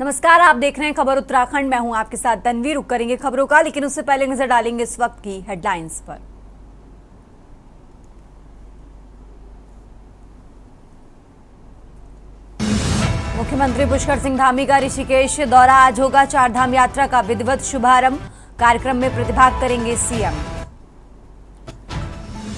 नमस्कार, आप देख रहे हैं खबर उत्तराखंड। मैं हूं आपके साथ तन्वी। रुक करेंगे खबरों का, लेकिन उससे पहले नजर डालेंगे इस वक्त की हेडलाइंस पर। मुख्यमंत्री पुष्कर सिंह धामी का ऋषिकेश दौरा। आज होगा चारधाम यात्रा का विधिवत शुभारंभ। कार्यक्रम में प्रतिभाग करेंगे सीएम।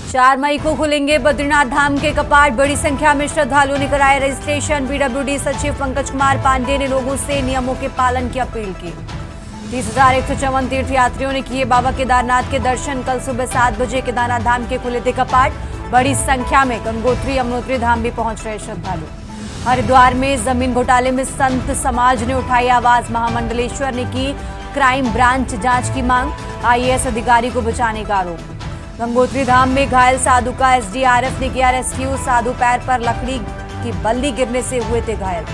4 मई को खुलेंगे बद्रीनाथ धाम के कपाट। बड़ी संख्या में श्रद्धालुओं ने कराया रजिस्ट्रेशन। पीडब्ल्यूडी सचिव पंकज कुमार पांडे ने लोगों से नियमों के पालन की अपील की। 30,154 तीर्थयात्रियों ने किए बाबा केदारनाथ के दर्शन। कल सुबह 7 बजे केदारनाथ धाम के खुले थे कपाट। बड़ी संख्या में गंगोत्री यमुनोत्री धाम भी पहुंच रहे श्रद्धालु। हरिद्वार में जमीन घोटाले में संत समाज ने उठाई आवाज। महामंडलेश्वर ने की क्राइम ब्रांच जांच की मांग। आईएएस अधिकारी को बचाने का आरोप। गंगोत्री धाम में घायल साधु का एसडीआरएफ ने किया रेस्क्यू। साधु पैर पर लकड़ी की बल्ली गिरने से हुए थे घायल।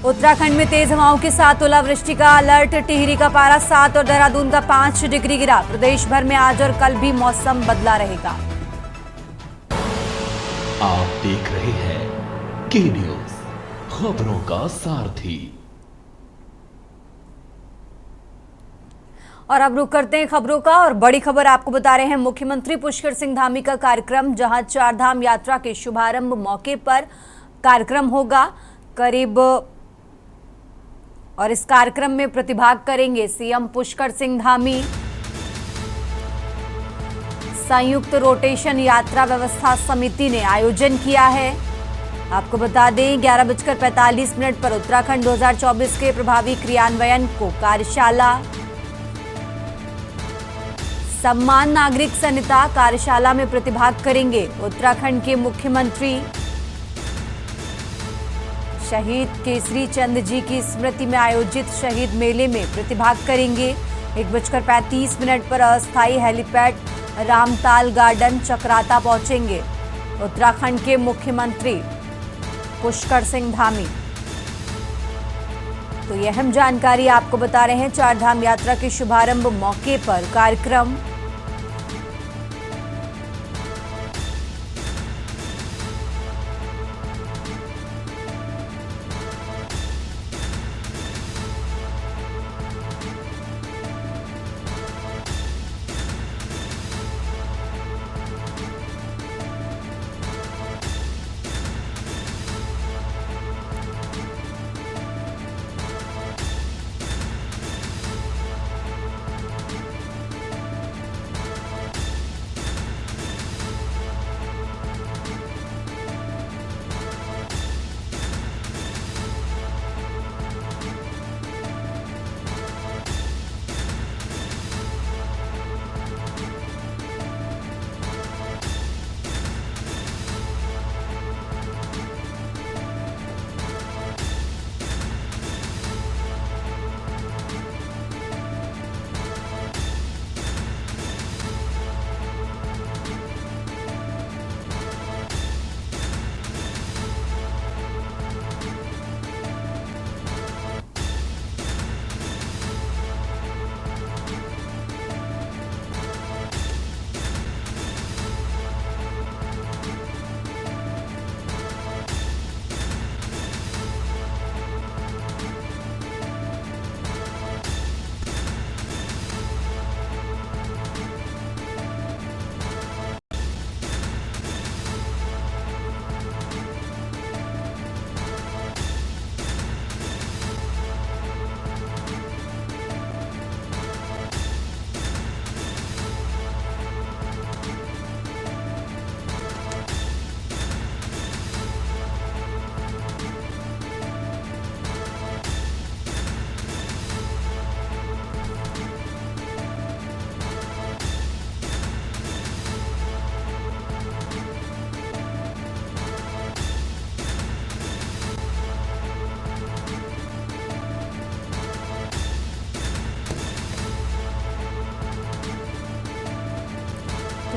उत्तराखंड में तेज हवाओं के साथ ओलावृष्टि का अलर्ट। टिहरी का पारा 7 और देहरादून का 5 डिग्री गिरा। प्रदेश भर में आज और कल भी मौसम बदला रहेगा। आप देख रहे हैं के न्यूज, खबरों का सारथी। और अब रुक करते हैं खबरों का, और बड़ी खबर आपको बता रहे हैं। मुख्यमंत्री पुष्कर सिंह धामी का कार्यक्रम, जहां चारधाम यात्रा के शुभारंभ मौके पर कार्यक्रम होगा करीब, और इस कार्यक्रम में प्रतिभाग करेंगे सीएम पुष्कर सिंह धामी। संयुक्त रोटेशन यात्रा व्यवस्था समिति ने आयोजन किया है। आपको बता दें 11:45 पर उत्तराखंड 2024 के प्रभावी क्रियान्वयन को कार्यशाला। सम्मान नागरिक संहिता कार्यशाला में प्रतिभाग करेंगे उत्तराखंड के मुख्यमंत्री। शहीद केसरी चंद जी की स्मृति में आयोजित शहीद मेले में प्रतिभाग करेंगे। 1:35 पर अस्थायी हेलीपैड रामताल गार्डन चक्राता पहुंचेंगे उत्तराखंड के मुख्यमंत्री पुष्कर सिंह धामी। तो यह अहम जानकारी आपको बता रहे हैं। चारधाम यात्रा के शुभारंभ मौके पर कार्यक्रम।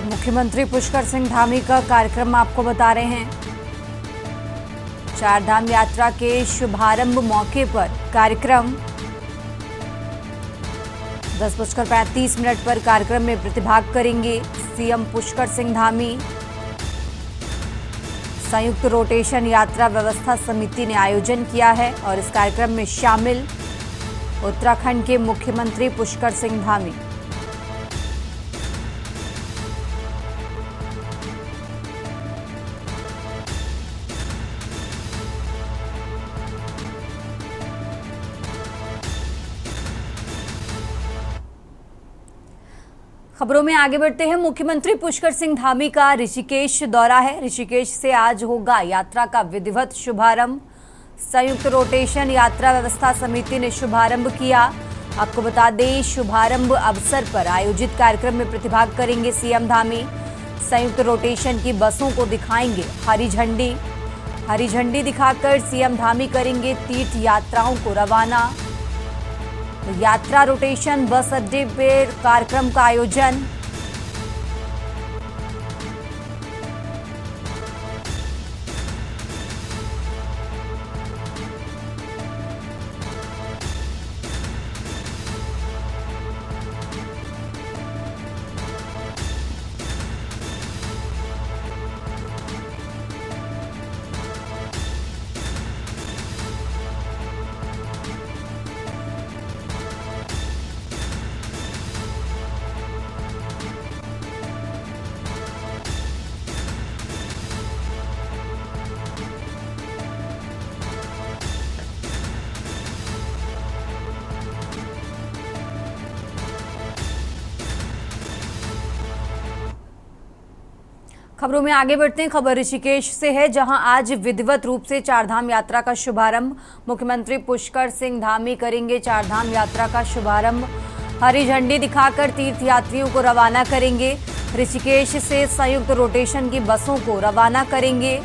मुख्यमंत्री पुष्कर सिंह धामी का कार्यक्रम आपको बता रहे हैं। चारधाम यात्रा के शुभारंभ मौके पर कार्यक्रम। 10:35 पर कार्यक्रम में प्रतिभाग करेंगे सीएम पुष्कर सिंह धामी। संयुक्त रोटेशन यात्रा व्यवस्था समिति ने आयोजन किया है और इस कार्यक्रम में शामिल उत्तराखंड के मुख्यमंत्री पुष्कर सिंह धामी। खबरों में आगे बढ़ते हैं। मुख्यमंत्री पुष्कर सिंह धामी का ऋषिकेश दौरा है। ऋषिकेश से आज होगा यात्रा का विधिवत शुभारंभ। संयुक्त रोटेशन यात्रा व्यवस्था समिति ने शुभारंभ किया। आपको बता दें, शुभारंभ अवसर पर आयोजित कार्यक्रम में प्रतिभाग करेंगे सीएम धामी। संयुक्त रोटेशन की बसों को दिखाएंगे हरी झंडी। हरी झंडी दिखाकर सीएम धामी करेंगे तीर्थ यात्राओं को रवाना। यात्रा रोटेशन बस अड्डे पर कार्यक्रम का आयोजन। खबरों में आगे बढ़ते हैं। खबर ऋषिकेश से है, जहां आज विधिवत रूप से चारधाम यात्रा का शुभारंभ मुख्यमंत्री पुष्कर सिंह धामी करेंगे। चारधाम यात्रा का शुभारंभ हरी झंडी दिखाकर तीर्थ यात्रियों को रवाना करेंगे। ऋषिकेश से संयुक्त रोटेशन की बसों को रवाना करेंगे।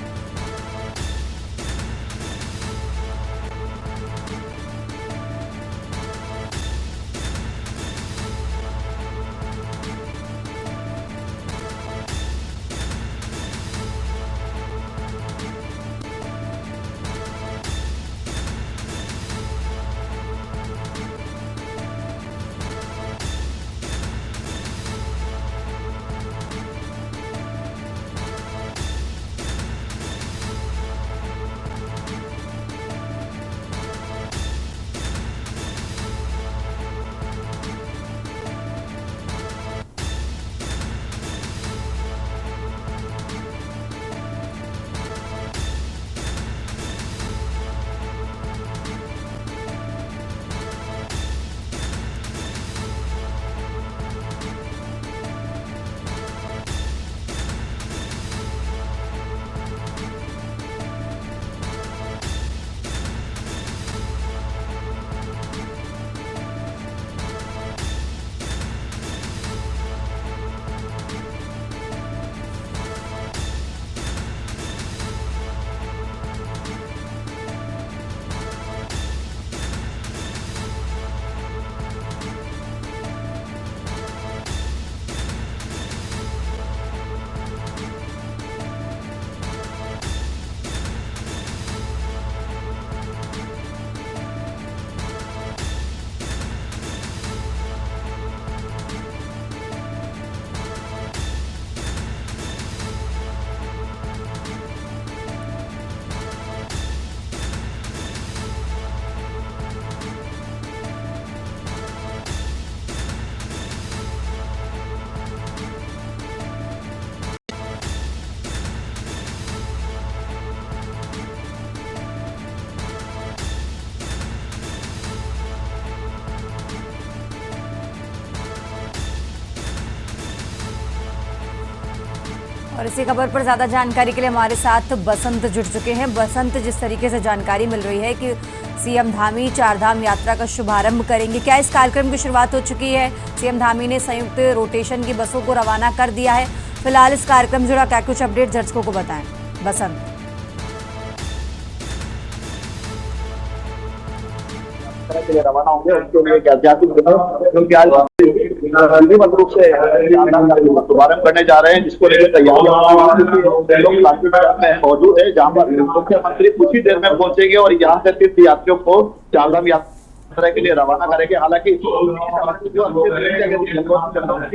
और इसी खबर पर ज्यादा जानकारी के लिए हमारे साथ बसंत जुड़ चुके हैं। बसंत, जिस तरीके से जानकारी मिल रही है कि सीएम धामी चारधाम यात्रा का शुभारंभ करेंगे, क्या इस कार्यक्रम की शुरुआत हो चुकी है? सीएम धामी ने संयुक्त रोटेशन की बसों को रवाना कर दिया है। फिलहाल इस कार्यक्रम जुड़ा क्या कुछ अपडेट दर्शकों को बताएं बसंत। के लिए रवाना होंगे, उनके लिए ऐतिहासिक क्योंकि आज विधिवत रूप से शुभारंभ करने जा रहे हैं, जिसको लेकर तैयारियां मौजूद है, जहां पर मुख्यमंत्री कुछ ही देर में पहुंचेंगे और यहाँ से तीर्थ यात्रियों को चारधाम यात्रा के लिए रवाना करेंगे। हालांकि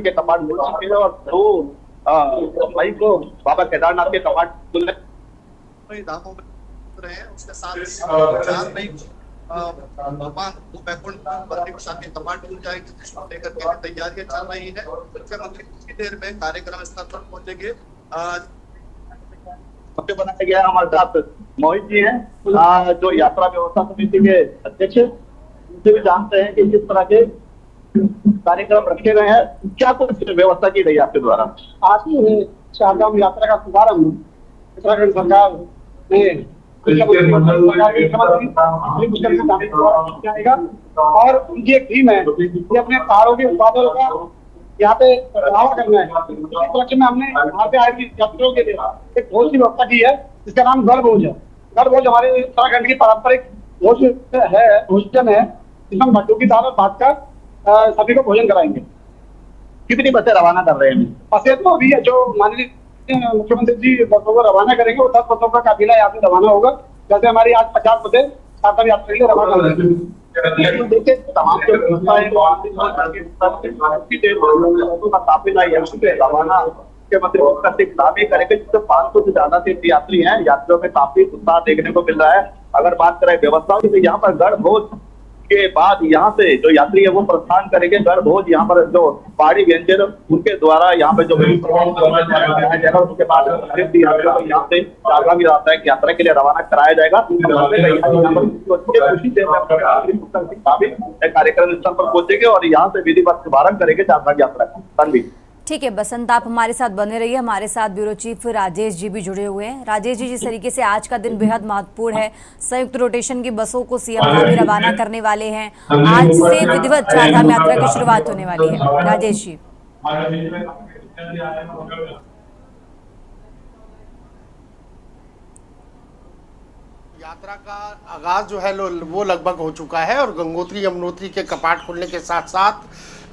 के कपाट खुल चुके हैं और 2 मई को बाबा केदारनाथ के कपाट खुले धामों में रहे हैं। उसके साथ 4 मई भगवान वैकुंठ बद्री प्रसाद के कपाट खुल जाएंगे, जिसको लेकर के तैयारियां चल रही है। मुख्यमंत्री कुछ ही देर में कार्यक्रम स्थल पर पहुंचेंगे। बनाया गया हमारे साथ मोहित जी हैं, जो यात्रा व्यवस्था समिति के अध्यक्ष, उनसे भी जानते हैं कि किस तरह के कार्यक्रम रखे गए हैं, क्या कुछ व्यवस्था की गई आपके द्वारा। आज की चारधाम यात्रा का शुभारंभ उत्तराखंड सरकार ने जाएगा और उनकी एक टीम है जो अपने पहाड़ों के उत्पादों का यहाँ पे बढ़ावा करना है। इस उपलक्ष्य में हमने यहाँ पे आए यात्रियों के लिए एक भोज की व्यवस्था की है, जिसका नाम गढ़ भोज है। गढ़ भोज हमारे उत्तराखंड की पारंपरिक भोजन है, जिसमें मट्टू की दाल और भात का सभी को भोजन कराएंगे। कितनी बसें रवाना कर रहे हैं? बसें तो अभी जो माननीय मुख्यमंत्री जी बसों को रवाना करेंगे, वो 10 बसों का काफिला यहाँ से रवाना होगा। जैसे हमारी आज 50 बसें चारधाम यात्रा के लिए रवाना हो रही है। देखिए तमाम जो काफिला रवाना मुख्यमंत्री पुष्कर सिंह धामी करेंगे, जिससे 500 से ज्यादा तीर्थयात्री हैं। यात्रियों में काफी उत्साह देखने को मिल रहा है। अगर बात करें व्यवस्थाओं की, तो यहाँ पर गढ़ भोज के बाद यहाँ से जो यात्री है वो प्रस्थान करेंगे। गढ़ भोज यहाँ पर जो पहाड़ी व्यंजन उनके द्वारा यहाँ पे जो उसके बाद यात्रियों को यहाँ से चारधाम यात्रा के लिए रवाना कराया जाएगा। कार्यक्रम स्थल पर पहुंचेंगे और यहाँ से विधिवत शुभारंभ करेंगे चारधाम यात्रा का। तनवीर, ठीक है बसंत, आप हमारे साथ बने रहिए। हमारे साथ ब्यूरो चीफ राजेश जी भी जुड़े हुए हैं। राजेश जी, जिस तरीके से आज का दिन बेहद महत्वपूर्ण है, संयुक्त रोटेशन की बसों को सीएम धामी रवाना करने वाले हैं, आज से विधिवत चारधाम यात्रा की शुरुआत होने वाली है। राजेश जी, यात्रा का आगाज जो है वो लगभग हो चुका है और गंगोत्री यमुनोत्री के कपाट खुलने के साथ साथ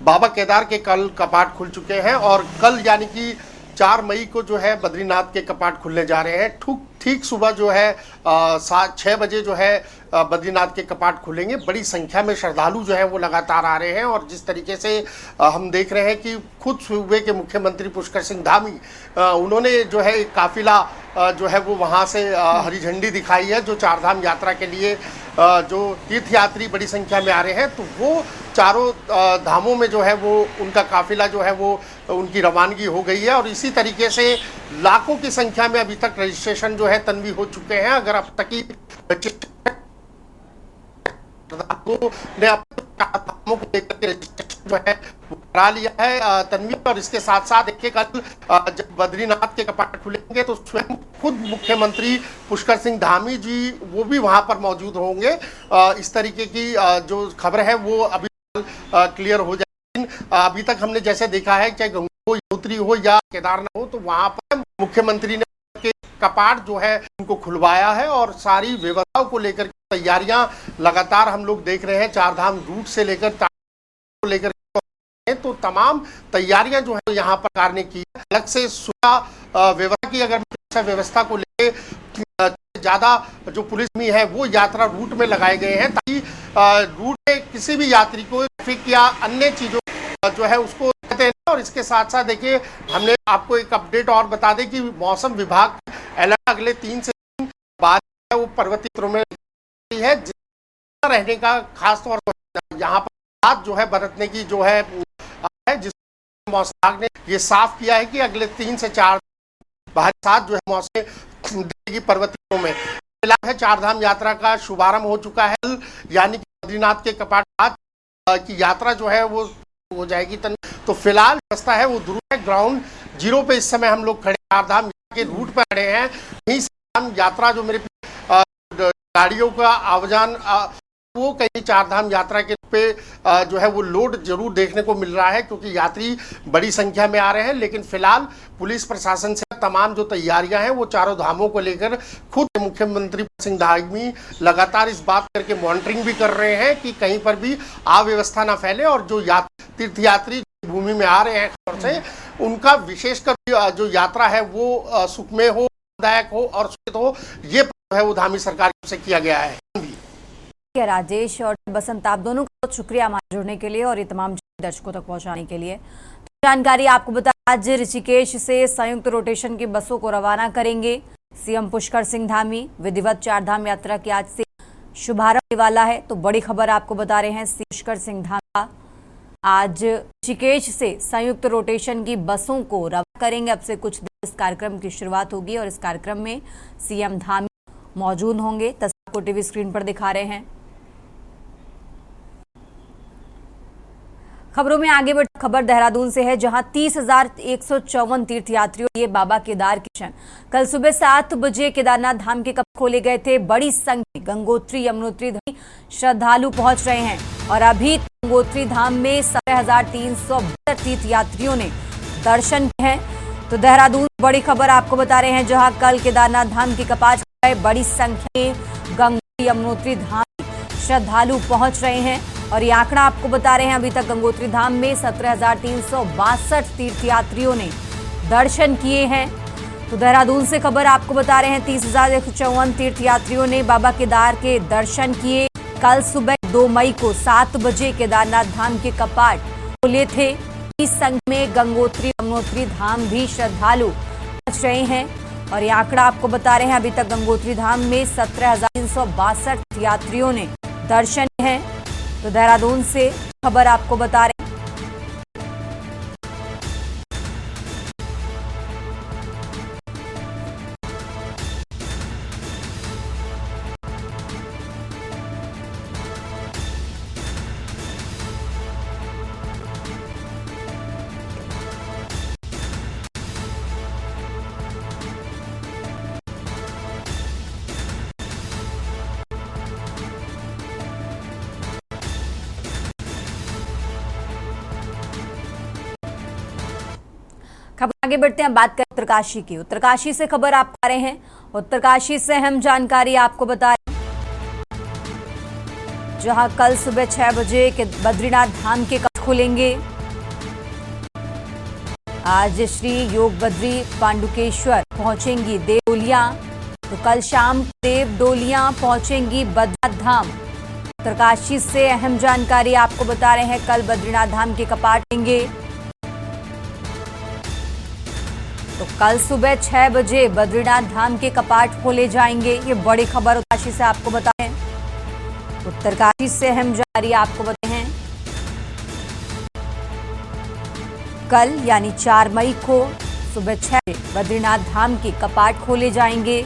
बाबा केदार के कल कपाट खुल चुके हैं और कल यानी कि 4 मई को जो है बद्रीनाथ के कपाट खुलने जा रहे हैं। ठीक सुबह जो है 6 बजे जो है बद्रीनाथ के कपाट खुलेंगे। बड़ी संख्या में श्रद्धालु जो है वो लगातार आ रहे हैं और जिस तरीके से हम देख रहे हैं कि खुद सूबे के मुख्यमंत्री पुष्कर सिंह धामी उन्होंने जो है एक काफिला जो है वो वहाँ से हरी झंडी दिखाई है, जो चारधाम यात्रा के लिए जो तीर्थयात्री बड़ी संख्या में आ रहे हैं, तो वो चारों धामों में जो है वो उनका काफिला जो है वो उनकी रवानगी हो गई है और इसी तरीके से लाखों की संख्या में अभी तक रजिस्ट्रेशन जो है तन्वी हो चुके हैं। अगर अब तक की ने अपने को लेकर के रजिस्ट्रेशन जो है वो करा लिया है तन्वी, और इसके साथ साथ देखिए कल जब बद्रीनाथ के कपाट खुलेंगे तो स्वयं खुद मुख्यमंत्री पुष्कर सिंह धामी जी वो भी वहां पर मौजूद होंगे। इस तरीके की जो खबर है वो अभी क्लियर हो जाएगी। अभी तक हमने जैसे देखा है चाहे गंगोत्री हो या केदारनाथ हो, तो वहां पर मुख्यमंत्री ने के कपाट जो है उनको खुलवाया है और सारी व्यवस्थाओं को लेकर तैयारियां लगातार हम लोग देख रहे हैं। चारधाम रूट से लेकर को लेकर तो तमाम तैयारियां जो है यहाँ पर सरकार ने की है। अलग से सुरक्षा व्यवस्था की अगर व्यवस्था को लेकर ज्यादा जो पुलिस में है वो यात्रा रूट में लगाए गए हैं, ताकि रूट में किसी भी यात्री को ट्रैफिक या अन्य चीजों जो है उसको देते हैं। और इसके साथ साथ देखिए हमने आपको एक अपडेट और बता दें कि मौसम विभाग अलर्ट अगले 3 से 3 बाद वो पर्वतीय क्षेत्रों में है, रहने का खास तौर पर यहाँ पर बात जो है बरतने की जो है जिस मौसम विभाग ने ये साफ किया है कि अगले 3 से 4 साथ जो है मौसम की पर्वतीयों में फिलहाल है। चारधाम यात्रा का शुभारंभ हो चुका है, यानी कि बद्रीनाथ के कपाट की यात्रा जो है वो हो जाएगी। तो फिलहाल व्यवस्था है वो दूर है, ग्राउंड जीरो पे इस समय हम लोग खड़े चारधाम के रूट पर खड़े हैं। यही यात्रा जो मेरे गाड़ियों का आवाजान वो कहीं चारधाम यात्रा के पे जो है वो लोड जरूर देखने को मिल रहा है, क्योंकि यात्री बड़ी संख्या में आ रहे हैं। लेकिन फिलहाल पुलिस प्रशासन से तमाम जो तैयारियां हैं वो चारों धामों को लेकर खुद मुख्यमंत्री सिंह धामी लगातार इस बात करके मॉनिटरिंग भी कर रहे हैं कि कहीं पर भी अव्यवस्था ना फैले और जो तीर्थयात्री भूमि में आ रहे हैं खबर से उनका विशेषकर जो यात्रा है वो सुखमय हो, दायक हो और सुखद हो, ये है वो धामी सरकार से किया गया है। राजेश और बसंत, आप दोनों का बहुत शुक्रिया हमारे जुड़ने के लिए और ये तमाम दर्शकों तक पहुंचाने के लिए। तो जानकारी आपको बता, आज ऋषिकेश से संयुक्त रोटेशन की बसों को रवाना करेंगे सीएम पुष्कर सिंह धामी विधिवत चारधाम यात्रा की आज से शुभारंभ होने वाला है। तो बड़ी खबर आपको बता रहे हैं, पुष्कर सिंह धामी आज ऋषिकेश से संयुक्त रोटेशन की बसों को रवाना करेंगे। अब से कुछ देर इस कार्यक्रम की शुरुआत होगी और इस कार्यक्रम में सीएम धामी मौजूद होंगे। तस्वीर को टीवी स्क्रीन पर दिखा रहे हैं। खबरों में आगे बढ़ खबर देहरादून से है, जहां 30,154 तीर्थयात्रियों ये बाबा केदार के दर्शन कल सुबह 7 बजे केदारनाथ धाम के कपाट खोले गए थे। बड़ी संख्या में गंगोत्री यमुनोत्री धाम श्रद्धालु पहुंच रहे हैं और अभी गंगोत्री धाम में 17,372 तीर्थयात्रियों ने दर्शन किए हैं। तो देहरादून बड़ी खबर आपको बता रहे हैं, जहां कल केदारनाथ धाम के कपाट बड़ी संख्या में गंगोत्री यमुनोत्री धाम श्रद्धालु पहुंच रहे हैं और ये आंकड़ा आपको बता रहे हैं, अभी तक गंगोत्री धाम में 17,362 तीर्थयात्रियों ने दर्शन किए हैं। तो देहरादून से खबर आपको बता रहे हैं, 30,154 तीर्थयात्रियों ने बाबा केदार के दर्शन किए। कल सुबह 2 मई को 7 बजे केदारनाथ धाम के कपाट खोले थे। इस संख्या में गंगोत्री यमुनोत्री धाम भी श्रद्धालु पहुंच रहे हैं और ये आंकड़ा आपको बता रहे हैं, अभी तक गंगोत्री धाम में 17,362 यात्रियों ने दर्शन है। तो देहरादून से खबर आपको बता रहे हैं। खबर आगे बढ़ते हैं, बात करें उत्तरकाशी की। उत्तरकाशी से खबर आप पा रहे हैं। उत्तरकाशी से अहम जानकारी आपको बता रहे हैं, जहां कल सुबह 6 बजे के बद्रीनाथ धाम के कपाट खुलेंगे। आज श्री योग बद्री पांडुकेश्वर पहुंचेंगी देव डोलियां। तो कल शाम देव डोलियां पहुंचेंगी बद्रीनाथ धाम। उत्तरकाशी से अहम जानकारी आपको बता रहे हैं, कल बद्रीनाथ धाम के कपाट खुलेंगे। तो कल सुबह 6 बजे बद्रीनाथ धाम के कपाट खोले जाएंगे। ये बड़ी खबर उत्तरकाशी से आपको बताएं। उत्तरकाशी से अहम जानकारी आपको बताए हैं, कल यानी 4 मई को सुबह 6 बजे बद्रीनाथ धाम के कपाट खोले जाएंगे।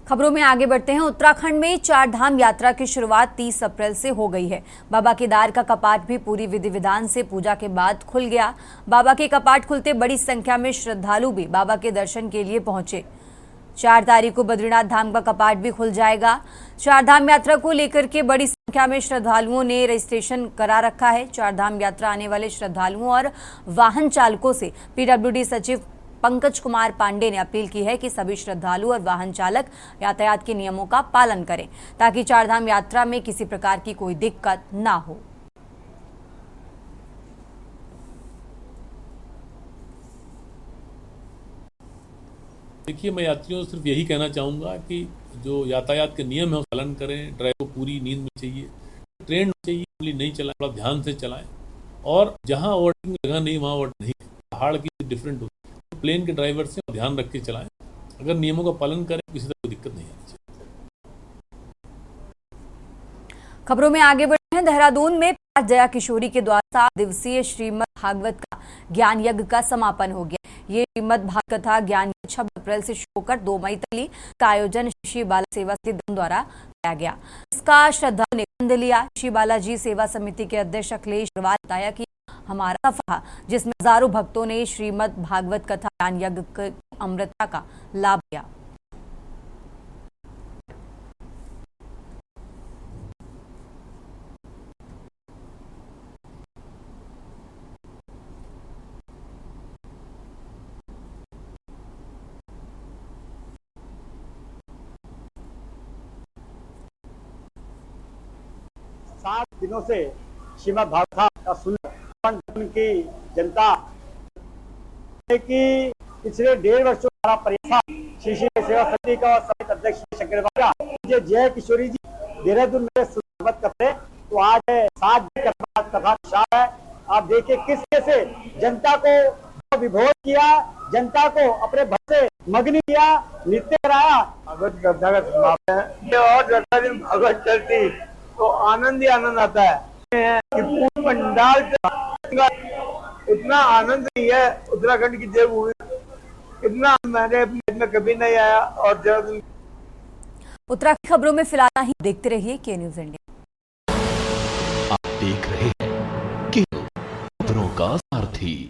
खबरों में आगे बढ़ते हैं। उत्तराखंड में चारधाम यात्रा की शुरुआत 30 अप्रैल से हो गई है। बाबा केदार का कपाट भी पूरी विधि विधान से पूजा के बाद खुल गया। बाबा के कपाट खुलते बड़ी संख्या में श्रद्धालु भी बाबा के दर्शन के लिए पहुंचे। 4 तारीख को बद्रीनाथ धाम का कपाट भी खुल जाएगा। चारधाम यात्रा को लेकर के बड़ी संख्या में श्रद्धालुओं ने रजिस्ट्रेशन करा रखा है। चारधाम यात्रा आने वाले श्रद्धालुओं और वाहन चालकों से पीडब्ल्यूडी सचिव पंकज कुमार पांडे ने अपील की है कि सभी श्रद्धालु और वाहन चालक यातायात के नियमों का पालन करें, ताकि चारधाम यात्रा में किसी प्रकार की कोई दिक्कत ना हो। देखिए, मैं यात्रियों से सिर्फ यही कहना चाहूँगा कि जो यातायात के नियम है उसका पालन करें। ड्राइवर को पूरी नींद में चाहिए, ट्रेन चाहिए, नहीं चलाएं, थोड़ा ध्यान से चलाएं। और जहाँ ओवरटेकिंग जगह नहीं वहाँ ओवर नहीं, पहाड़ की डिफरेंट होती है, तो प्लेन के ड्राइवर से ध्यान रख के चलाएं। अगर नियमों का पालन करें किसी तरह कोई दिक्कत नहीं आनी चाहिए। खबरों में आगे बढ़े हैं। देहरादून में जया किशोरी के द्वारा 7 दिवसीय श्रीमद् भागवत का ज्ञान यज्ञ का समापन हो गया। ये श्रीमद् भागवत कथा ज्ञान 26 अप्रैल से शुरू होकर 2 मई तक का आयोजन श्री बाला सेवा समिति द्वारा गया। इसका श्रद्धालुओं ने आनंद लिया। श्री बालाजी सेवा समिति के अध्यक्ष अखिलेश अग्रवाल ने बताया कि हमारा सफा जिसमें हजारों भक्तों ने श्रीमद् भागवत कथा ज्ञान यज्ञ की अमृतता का लाभ लिया। सात दिनों से श्रीमद् भागवत का सुनने की जनता कि पिछले 1.5 वर्षों का प्रयास श्री सेवा समिति का और समिति अध्यक्ष शंकर मुझे जय किशोरी जी देहरादून में स्वागत करते। तो आज 7 दिन का कथा विशाल है। आप देखिए किस तरह से जनता को विभोर किया, जनता को अपने भक्त से मग्न किया, नृत्य कराया। भागवत कथा का समापन है और 10 दिन भागवत चलती तो आनंद ही आनंद आता है कि पूर्ण पंडाल इतना आनंद नहीं है उत्तराखंड की देवभूमि, इतना मैंने अपने में कभी नहीं आया। और जब उत्तराखंड खबरों में फिलहाल ही देखते रहिए के न्यूज इंडिया। आप देख रहे हैं के खबरों का सारथी।